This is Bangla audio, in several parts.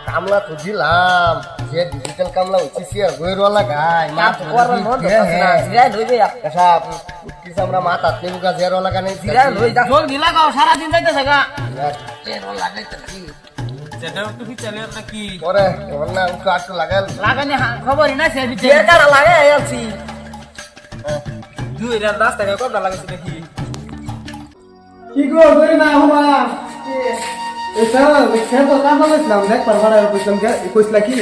কামলা তো দিলাম যে ডিজিটাল কামলা হচ্ছে আর বইরওয়ালা গায় আমরা মাথা তেমুকা জেরওয়ালা গানে সারাদিন যাইতেছে গা পরে তোমার না উঠো আটটু লাগাল লাগানি খবরই না সে লাগে আছি 2 টাকা কত লাগাইছে দেখি কি গো ধরে না হবা এটা খেত কাম করলাম দেখ পারবাড়া কইলাম কইছলা কি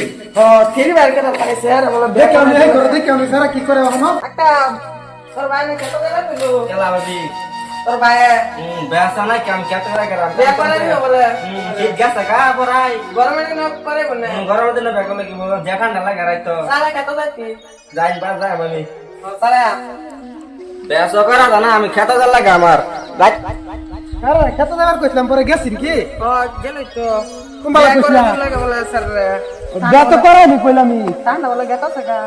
ফেরি বাইর করে লাগাইছে আর বলে দেখ আমি এই করে দেখ আমি সারা কি করে এখন একটা তোর ভাই নে কত গেল কইলো কেলা বাবি তোর ভাই বেসা না কাম কেতে রাখা বে করে দিও বলে ঠিক গেছে গা পরাই গরমে দিন করে বলে গরমের দিনে বেকো লাগি বল যে ঠান্ডা লাগা রাইতো সালা কত যাইতি যাই বাস যাই আমি সালা বেসা করা জানা আমি খেতে যা লাগা আমার আরে খেত যাবার কইলাম পরে গেছিন কি গেলই তো কুম্বালা কইলা লাগে বলে স্যার যা তো করানি কইলাম আমি ঠান্ডা বলে গেত থাকা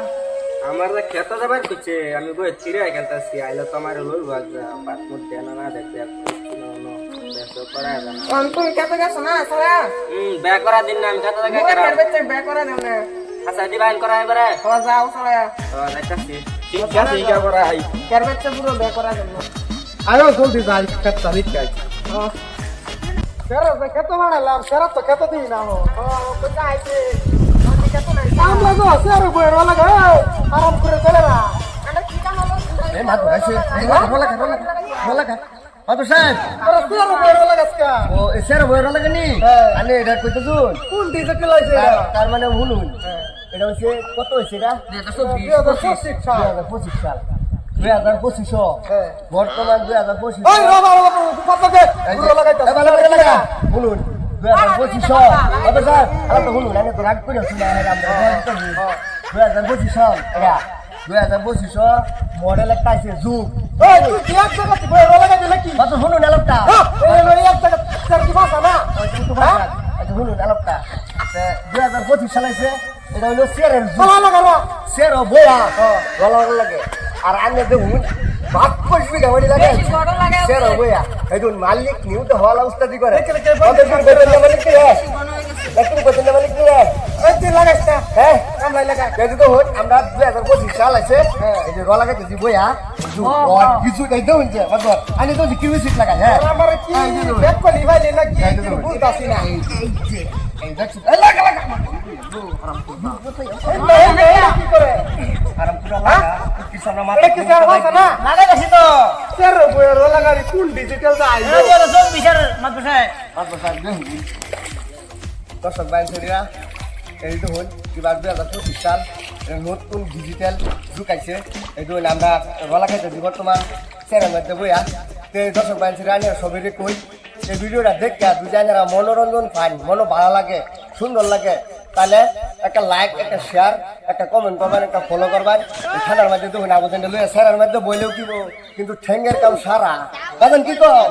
আমার খেতে যাবার কইছে আমি বই চিড়ে খেলতাছি আইলো তো আমার লই ভাগ পাঁচ মুট দেনা না দেখতে বেসা করা জানা তুমি কত গেছ না সালা বে করা দিন না আমি খেতে লাগা মোর করা বেচে বে করে দেও না আচ্ছা দি বাইন করা এবারে যাও সালা দেখতাছি ঠিক আছে ইগা করা আই কার বেচে পুরো বে করে দেও আয়ো জলদি যাই খেত তারিখ কাই সেরা খেত বাড়ালাম সেরা তো খেত দিই না হো কোথা আইছে কাম লাগো সেরা বইরা লাগা আরাম করে চলে না আমরা কি কাম হলো এ মাত গাইছে রোলা মাতো সাহেব আরে সেরা বইরা লাগাসকা ও এসের বইরওয়ালা গানি আনে এটা কইতে শুন কোন দিতে কি লাইছে তার মানে শুনুন এটা হচ্ছে কত হয়েছে এটা 2025 সাল 2025 সাল 2025 বর্তমান 2025 ওই বাবা বাবা কথা দে পুরো লাগাইতা শুনুন 2025 কত স্যার আর তো শুনুন আমি তো রাগ করে শুনা আমরা 2025 সাল এটা 2025 মডেল একটা আছে যুগ ওই তুই কি এক জায়গা থেকে বইরা লাগাইতে নাকি কত শুনুন আলোকটা এই এক জায়গা চার কি ভাষা না শুনুন আলোকটা 2025 সাল আছে এটা হলো শেয়ারের যুগ বলা লাগা শেয়ার বইয়া গলা লাগে আর আমি দেখুন ভাগ করবি গাড়ি লাগে শেয়ার বইয়া এই মালিক নিউ তো হওয়ার অবস্থা দি করে মালিক কি দেখুন পছন্দ মালিক কি এই তুই লাগাইছ না হ্যাঁ কামলা লাগা কেজি তো হন আমরা 2025 সাল আছে এই যে রলা গাছে দি বইয়া কিছু তাই দেউন যে বাদর আমি তো কি মিউজিক লাগা হ্যাঁ আমার কি ব্যাক কলি ভাইলে নাকি বুঝতাছি না এই দেখছ এই লাগা কি করে আরাম করে লাগা কি সামনে মাথা এটা কি জানা ভাষা না লাগাই গেছি তো সের বইরা লাগারি কোন ডিজিটাল দা আইলো এই বলে সব বিচার মাত্র সাহেব দর্শক বাইন ছেড়িরা এই তো হল কিবা 2025 সাল নতুন ডিজিটাল যুগ আইছে এই তো আমরা রলা খাইতে দিব বর্তমান চ্যানেল মধ্যে বইয়া তো দর্শক বাইন ছেড়িরা নিয়ে সবাইকে কই এই ভিডিওটা দেখে দুজনেরা মনোরঞ্জন পান মনো ভালো লাগে সুন্দর লাগে তাহলে একটা লাইক একটা শেয়ার একটা কমেন্ট করবেন একটা ফলো করবেন ঠান্ডার মধ্যে দেখুন আবুদের লইয়া স্যারের মধ্যে বইলেও কি কিন্তু ঠেঙ্গের কাম সারা বাজান কি কর